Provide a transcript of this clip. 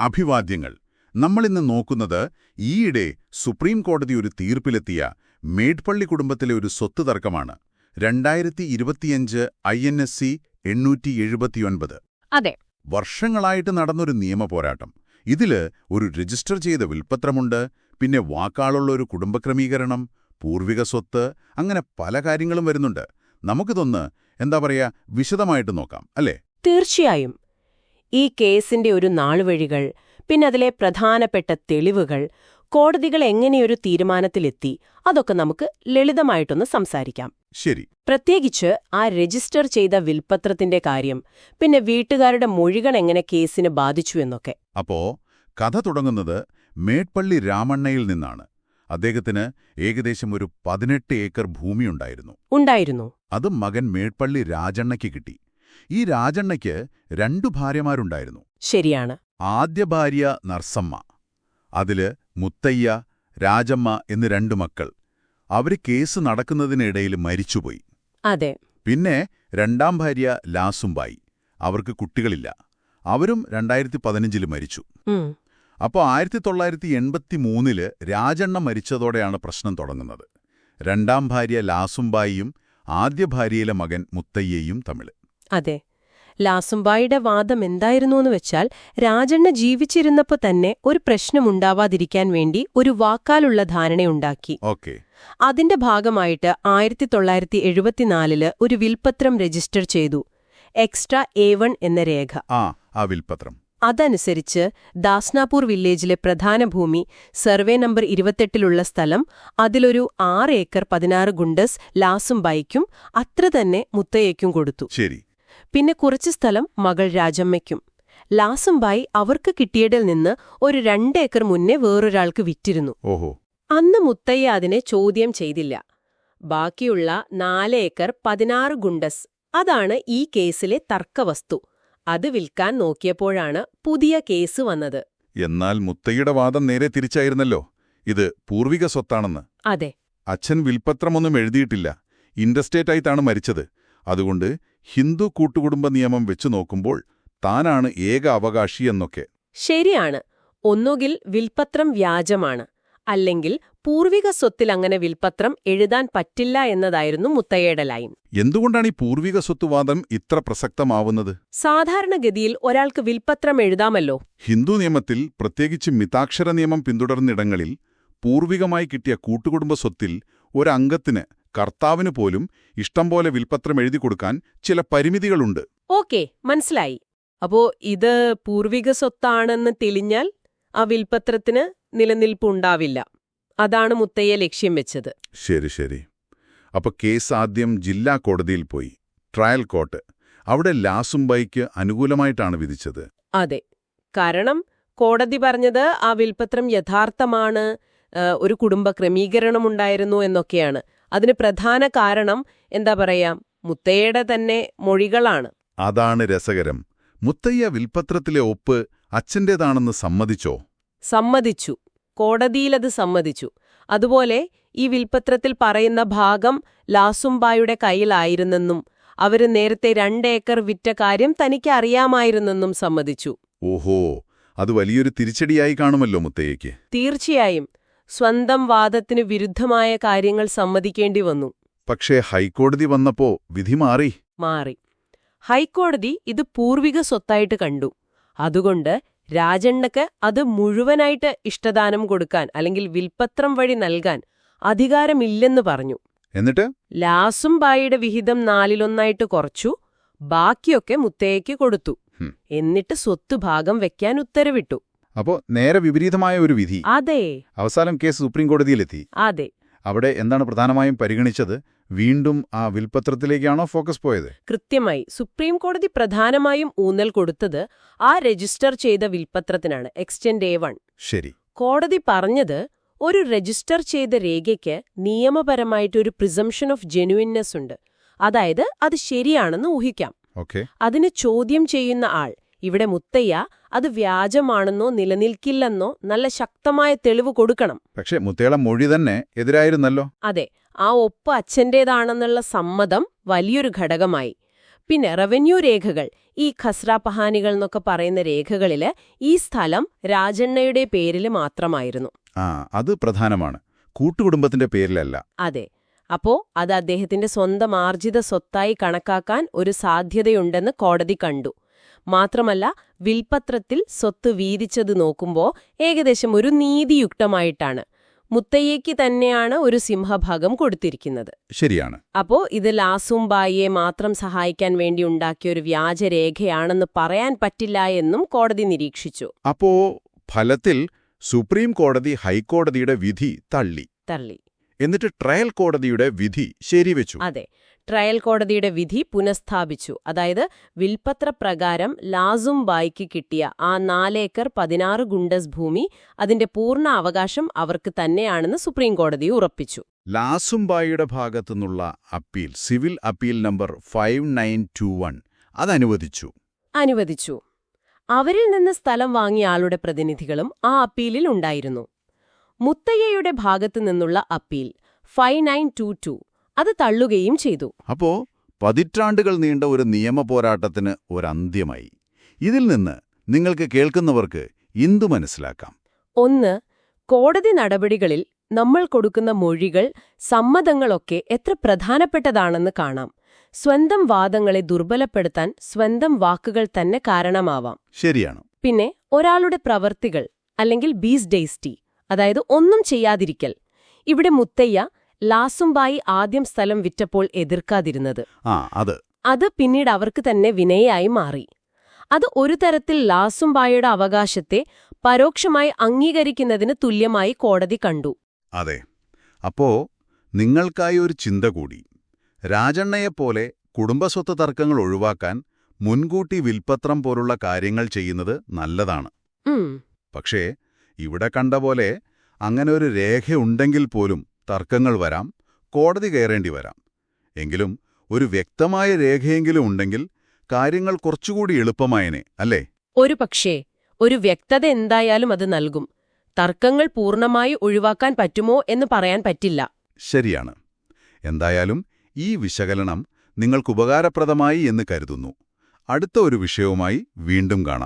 അഭിവാദ്യങ്ങൾ. നമ്മളിന്ന് നോക്കുന്നത് ഈയിടെ സുപ്രീം കോടതി ഒരു തീർപ്പിലെത്തിയ മേഡ്പള്ളി കുടുംബത്തിലെ ഒരു സ്വത്ത് തർക്കമാണ്. 2025 INSC 879. അതെ, വർഷങ്ങളായിട്ട് നടന്നൊരു നിയമപോരാട്ടം. ഇതില് ഒരു രജിസ്റ്റർ ചെയ്ത വിൽപ്പത്രമുണ്ട്, പിന്നെ വാക്കാളുള്ള ഒരു കുടുംബക്രമീകരണം, പൂർവിക സ്വത്ത്, അങ്ങനെ പല കാര്യങ്ങളും വരുന്നുണ്ട്. നമുക്കിതൊന്ന് വിശദമായിട്ട് നോക്കാം, അല്ലേ? തീർച്ചയായും. ഈ കേസിന്റെ ഒരു നാളുവഴികൾ, പിന്നെ അതിലെ പ്രധാനപ്പെട്ട തെളിവുകൾ, കോടതികൾ എങ്ങനെയൊരു തീരുമാനത്തിലെത്തി, അതൊക്കെ നമുക്ക് ലളിതമായിട്ടൊന്ന് സംസാരിക്കാം. ശരി. പ്രത്യേകിച്ച് ആ രജിസ്റ്റർ ചെയ്ത വിൽപ്പത്രത്തിന്റെ കാര്യം, പിന്നെ വീട്ടുകാരുടെ മൊഴികൾ എങ്ങനെ കേസിനെ ബാധിച്ചു എന്നൊക്കെ. അപ്പോ കഥ തുടങ്ങുന്നത് മേഡ്പള്ളി രാമണ്ണയിൽ നിന്നാണ്. അദ്ദേഹത്തിന് ഏകദേശം ഒരു 18 ഏക്കർ ഭൂമിയുണ്ടായിരുന്നു. അത് മകൻ മേഡ്പള്ളി രാജണ്ണയ്ക്ക് കിട്ടി. ഈ രാജണ്ണയ്ക്ക് 2 ഭാര്യമാരുണ്ടായിരുന്നു. ശരിയാണ്. ആദ്യ ഭാര്യ നർസമ്മ, അതില് മുത്തയ്യ, രാജമ്മ എന്ന് 2 മക്കൾ. അവര് കേസ് നടക്കുന്നതിനിടയിൽ മരിച്ചുപോയി. അതെ. പിന്നെ 2ാം ഭാര്യ ലാസുംബായി. അവർക്ക് കുട്ടികളില്ല. അവരും 2015 മരിച്ചു. അപ്പോൾ 1983 രാജണ്ണ മരിച്ചതോടെയാണ് പ്രശ്നം തുടങ്ങുന്നത്. 2ാം ഭാര്യ ലാസുംബായിയും ആദ്യ ഭാര്യയിലെ മകൻ മുത്തയ്യയും തമ്മിൽ. അതെ. ലാസുംബായിയുടെ വാദം എന്തായിരുന്നുവെന്ന് വെച്ചാൽ, രാജണ്ണ ജീവിച്ചിരുന്നപ്പോൾ തന്നെ ഒരു പ്രശ്നമുണ്ടാവാതിരിക്കാൻ വേണ്ടി ഒരു വാക്കാലുള്ള ധാരണയുണ്ടാക്കി. ഓക്കെ. അതിന്റെ ഭാഗമായിട്ട് 1974 ഒരു വിൽപ്പത്രം രജിസ്റ്റർ ചെയ്തു. എക്സ്ട്രാ A1 എന്ന രേഖ. ആ വിൽപ്പത്രം. അതനുസരിച്ച് ദാസ്നാപൂർ വില്ലേജിലെ പ്രധാന ഭൂമി, സർവേ നമ്പർ 28-ലുള്ള സ്ഥലം, അതിലൊരു 6 ഏക്കർ 16 ഗുണ്ടസ് ലാസുംബായിക്കും അത്ര തന്നെ മുത്തയ്യയ്ക്കും കൊടുത്തു. ശരി. പിന്നെ കുറച്ച് സ്ഥലം മകൾ രാജമ്മയ്ക്കും. ലാസുംബായി അവർക്ക് കിട്ടിയതിൽ നിന്ന് ഒരു 2 ഏക്കർ മുന്നേ വേറൊരാൾക്ക് വിറ്റിരുന്നു. ഓഹോ. അന്ന് മുത്തയ്യ അതിനെ ചോദ്യം ചെയ്തില്ല. ബാക്കിയുള്ള 4 ഏക്കർ 16 ഗുണ്ടസ്, അതാണ് ഈ കേസിലെ തർക്കവസ്തു. അത് വിൽക്കാൻ നോക്കിയപ്പോഴാണ് പുതിയ കേസ് വന്നത്. എന്നാൽ മുത്തയ്യയുടെ വാദം നേരെ തിരിച്ചായിരുന്നല്ലോ. ഇത് പൂർവിക സ്വത്താണെന്ന്. അതെ. അച്ഛൻ വിൽപ്പത്രമൊന്നും എഴുതിയിട്ടില്ല, ഇൻഡസ്റ്റേറ്റായിട്ടാണ് മരിച്ചത്. അതുകൊണ്ട് ഹിന്ദു കൂട്ടുകുടുംബ നിയമം വെച്ചു നോക്കുമ്പോൾ താനാണ് ഏക അവകാശി എന്നൊക്കെ. ശരിയാണ്. ഒന്നുകിൽ വിൽപ്പത്രം വ്യാജമാണ്, അല്ലെങ്കിൽ പൂർവിക സ്വത്തിൽ അങ്ങനെ വിൽപ്പത്രം എഴുതാൻ പറ്റില്ല എന്നതായിരുന്നു മുത്തയ്യയുടെ ലൈൻ. എന്തുകൊണ്ടാണ് ഈ പൂർവിക സ്വത്തുവാദം ഇത്ര പ്രസക്തമാവുന്നത്? സാധാരണഗതിയിൽ ഒരാൾക്ക് വിൽപ്പത്രം എഴുതാമല്ലോ. ഹിന്ദു നിയമത്തിൽ, പ്രത്യേകിച്ച് മിതാക്ഷര നിയമം പിന്തുടർന്നിടങ്ങളിൽ, പൂർവികമായി കിട്ടിയ കൂട്ടുകുടുംബ സ്വത്തിൽ ഒരംഗത്തിന്, കർത്താവിന് പോലും ഇഷ്ടം പോലെ വിൽപ്പത്രം എഴുതി കൊടുക്കാൻ ചില പരിമിതികളുണ്ട്. ഓക്കെ, മനസ്സിലായി. അപ്പോ ഇത് പൂർവിക സ്വത്താണെന്ന് തെളിഞ്ഞാൽ ആ വിൽപ്പത്രത്തിന് നിലനിൽപ്പുണ്ടാവില്ല. അതാണ് മുത്തയ്യ ലക്ഷ്യം വെച്ചത്. ശരി. അപ്പൊ കേസ് ആദ്യം ജില്ലാ കോടതിയിൽ പോയി, ട്രയൽ കോർട്ട്. അവിടെ ലാസുംബായിക്ക് അനുകൂലമായിട്ടാണ് വിധിച്ചത്. അതെ. കാരണം കോടതി പറഞ്ഞത് ആ വിൽപ്പത്രം യഥാർത്ഥമാണ്, ഒരു കുടുംബ ക്രമീകരണമുണ്ടായിരുന്നു എന്നൊക്കെയാണ്. അതിന് പ്രധാന കാരണം മുത്തയ്യയുടെ തന്നെ മൊഴികളാണ്. അതാണ് രസകരം. മുത്തയ്യ വിൽപ്പത്രത്തിലെ ഒപ്പ് അച്ഛന്റേതാണെന്ന് സമ്മതിച്ചോ? സമ്മതിച്ചു. കോടതിയിലത് സമ്മതിച്ചു. അതുപോലെ ഈ വിൽപ്പത്രത്തിൽ പറയുന്ന ഭാഗം ലാസുംബായുടെ കയ്യിലായിരുന്നെന്നും അവര് നേരത്തെ 2 ഏക്കർ വിറ്റ കാര്യം തനിക്ക് അറിയാമായിരുന്നെന്നും സമ്മതിച്ചു. ഓഹോ, അത് വലിയൊരു തിരിച്ചടിയായി കാണുമല്ലോ മുത്തയ്യയ്ക്ക്. തീർച്ചയായും. സ്വന്തം വാദത്തിന് വിരുദ്ധമായ കാര്യങ്ങൾ സമ്മതിക്കേണ്ടി വന്നു. പക്ഷേ ഹൈക്കോടതി വന്നപ്പോ വിധി മാറി. ഹൈക്കോടതി ഇത് പൂർവിക സ്വത്തായിട്ട് കണ്ടു. അതുകൊണ്ട് രാജണ്ണക്ക് അത് മുഴുവനായിട്ട് ഇഷ്ടദാനം കൊടുക്കാൻ, അല്ലെങ്കിൽ വിൽപ്പത്രം വഴി നൽകാൻ അധികാരമില്ലെന്ന് പറഞ്ഞു. എന്നിട്ട് ലാസുംബായിയുടെ വിഹിതം 4-1 കുറച്ചു, ബാക്കിയൊക്കെ മുത്തയ്യയ്ക്ക് കൊടുത്തു. എന്നിട്ട് സ്വത്ത് ഭാഗം വെക്കാൻ ഉത്തരവിട്ടു. അപ്പോ നേരെ വിപരീതമായ ഒരു വിധി. അതെ. അവസാനം കേസ് സുപ്രീം കോടതിയിലെത്തി. അതെ. അവിടെ എന്താണ് പ്രധാനമായും പരിഗണിച്ചത്? വീണ്ടും ആ വിൽപ്പത്രത്തിലേക്കാണോ ഫോക്കസ് പോയത്? കൃത്യമായി. സുപ്രീം കോടതി പ്രധാനമായും ഊന്നൽ കൊടുത്തത് ആ രജിസ്റ്റർ ചെയ്ത വിൽപ്പത്രത്തിനാണ്, എക്സ്റ്റെൻഡ് A1. ശരി. കോടതി പറഞ്ഞത്, ഒരു രജിസ്റ്റർ ചെയ്ത രേഖയ്ക്ക് നിയമപരമായിട്ടൊരു പ്രിസംപ്ഷൻ ഓഫ് ജെനുവിൻനെസ് ഉണ്ട്. അതായത് അത് ശരിയാണെന്ന് ഊഹിക്കാം. അതിന് ചോദ്യം ചെയ്യുന്ന ആൾ, ഇവിടെ മുത്തയ്യ, അത് വ്യാജമാണെന്നോ നിലനിൽക്കില്ലെന്നോ നല്ല ശക്തമായ തെളിവ് കൊടുക്കണം. പക്ഷേ മുത്തയ്യയുടെ മൊഴി തന്നെ എതിരായിരുന്നല്ലോ. അതെ. ആ ഒപ്പ് അച്ഛന്റേതാണെന്നുള്ള സമ്മതം വലിയൊരു ഘടകമായി. പിന്നെ റവന്യൂ രേഖകൾ, ഈ ഖസ്ര പഹാനികൾ എന്നൊക്കെ പറയുന്ന രേഖകളില് ഈ സ്ഥലം രാജണ്ണയുടെ പേരിൽ മാത്രമായിരുന്നു. അത് പ്രധാനമാണ്. കൂട്ടുകുടുംബത്തിന്റെ പേരിലല്ല. അതെ. അപ്പോ അത് അദ്ദേഹത്തിന്റെ സ്വന്തം ആർജിത സ്വത്തായി കണക്കാക്കാൻ ഒരു സാധ്യതയുണ്ടെന്ന് കോടതി കണ്ടു. മാത്രമല്ല, വിൽപത്രത്തിൽ സ്വത്ത് വീതിച്ചത് നോക്കുമ്പോൾ ഏകദേശം ഒരു നീതിയുക്തമായിട്ടാണ്. മുത്തയ്യയ്ക്ക് തന്നെയാണ് ഒരു സിംഹഭാഗം കൊടുത്തിരിക്കുന്നത്. ശരിയാണ്. അപ്പോ ഇത് ലാസുംബായിയെ മാത്രം സഹായിക്കാൻ വേണ്ടി ഉണ്ടാക്കിയ ഒരു വ്യാജരേഖയാണെന്ന് പറയാൻ പറ്റില്ല എന്നും കോടതി നിരീക്ഷിച്ചു. അപ്പോ ഫലത്തിൽ സുപ്രീം കോടതി ഹൈക്കോടതിയുടെ വിധി തള്ളി. എന്നിട്ട് ട്രയൽ കോടതിയുടെ വിധി ശരിവെച്ചു. അതെ, ട്രയൽ കോടതിയുടെ വിധി പുനഃസ്ഥാപിച്ചു. അതായത് വിൽപത്രപ്രകാരം ലാസുംബായിക്ക് കിട്ടിയ ആ 4 ഏക്കർ 16 ഗുണ്ടസ് ഭൂമി അതിന്റെ പൂർണ്ണ അവകാശം അവർക്ക് തന്നെയാണെന്ന് സുപ്രീം കോടതി ഉറപ്പിച്ചു. ലാസുംബായിയുടെ ഭാഗത്തുനിന്നുള്ള അപ്പീൽ, സിവിൽ അപ്പീൽ നമ്പർ 5921, അത് അനുവദിച്ചു. അവരിൽ നിന്ന് സ്ഥലം വാങ്ങിയ ആളുടെ പ്രതിനിധികളും ആ അപ്പീലിൽ ഉണ്ടായിരുന്നു. മുത്തയ്യയുടെ ഭാഗത്തു നിന്നുള്ള അപ്പീൽ 5922 അത് തള്ളുകയും ചെയ്തു. അപ്പോ പതിറ്റാണ്ടുകൾ നീണ്ട ഒരു നിയമ പോരാട്ടത്തിന് ഒരന്ത്യമായി. ഇതിൽ നിന്ന് നിങ്ങൾക്ക് കേൾക്കുന്നവർക്ക് എന്തു മനസ്സിലാക്കാം? 1. കോടതി നടപടികളിൽ നമ്മൾ കൊടുക്കുന്ന മൊഴികൾ, സമ്മതങ്ങളൊക്കെ എത്ര പ്രധാനപ്പെട്ടതാണെന്ന് കാണാം. സ്വന്തം വാദങ്ങളെ ദുർബലപ്പെടുത്താൻ സ്വന്തം വാക്കുകൾ തന്നെ കാരണമാവാം. ശരിയാണ്. പിന്നെ ഒരാളുടെ പ്രവർത്തികൾ, അല്ലെങ്കിൽ ബീസ്ഡേസ്റ്റി, അതായത് ഒന്നും ചെയ്യാതിരിക്കൽ. ഇവിടെ മുത്തയ്യ ലാസുംബായി ആദ്യം സ്ഥലം വിറ്റപ്പോൾ എതിർക്കാതിരുന്നത്, അത് പിന്നീട് അവർക്ക് തന്നെ വിനയായി മാറി. അത് ഒരു തരത്തിൽ ലാസുംബായിയുടെ അവകാശത്തെ പരോക്ഷമായി അംഗീകരിക്കുന്നതിന് തുല്യമായി കോടതി കണ്ടു. അതെ. അപ്പോ നിങ്ങൾക്കായി ഒരു ചിന്ത കൂടി. രാജണ്ണയെപ്പോലെ കുടുംബസ്വത്ത് തർക്കങ്ങൾ ഒഴിവാക്കാൻ മുൻകൂട്ടി വിൽപത്രം പോലുള്ള കാര്യങ്ങൾ ചെയ്യുന്നത് നല്ലതാണ്. പക്ഷേ ഇവിടെ കണ്ട പോലെ അങ്ങനെ ഒരു രേഖയുണ്ടെങ്കിൽ പോലും തർക്കങ്ങൾ വരാം, കോടതി കയറേണ്ടി വരാം. എങ്കിലും ഒരു വ്യക്തമായ രേഖയെങ്കിലും ഉണ്ടെങ്കിൽ കാര്യങ്ങൾ കുറച്ചുകൂടി എളുപ്പമായനെ, അല്ലേ? ഒരു വ്യക്തത എന്തായാലും അത് നൽകും. തർക്കങ്ങൾ പൂർണ്ണമായി ഒഴിവാക്കാൻ പറ്റുമോ എന്ന് പറയാൻ പറ്റില്ല. ശരിയാണ്. എന്തായാലും ഈ വിശകലനം നിങ്ങൾക്കുപകാരപ്രദമായി എന്ന് കരുതുന്നു. അടുത്ത ഒരു വിഷയവുമായി വീണ്ടും കാണാം.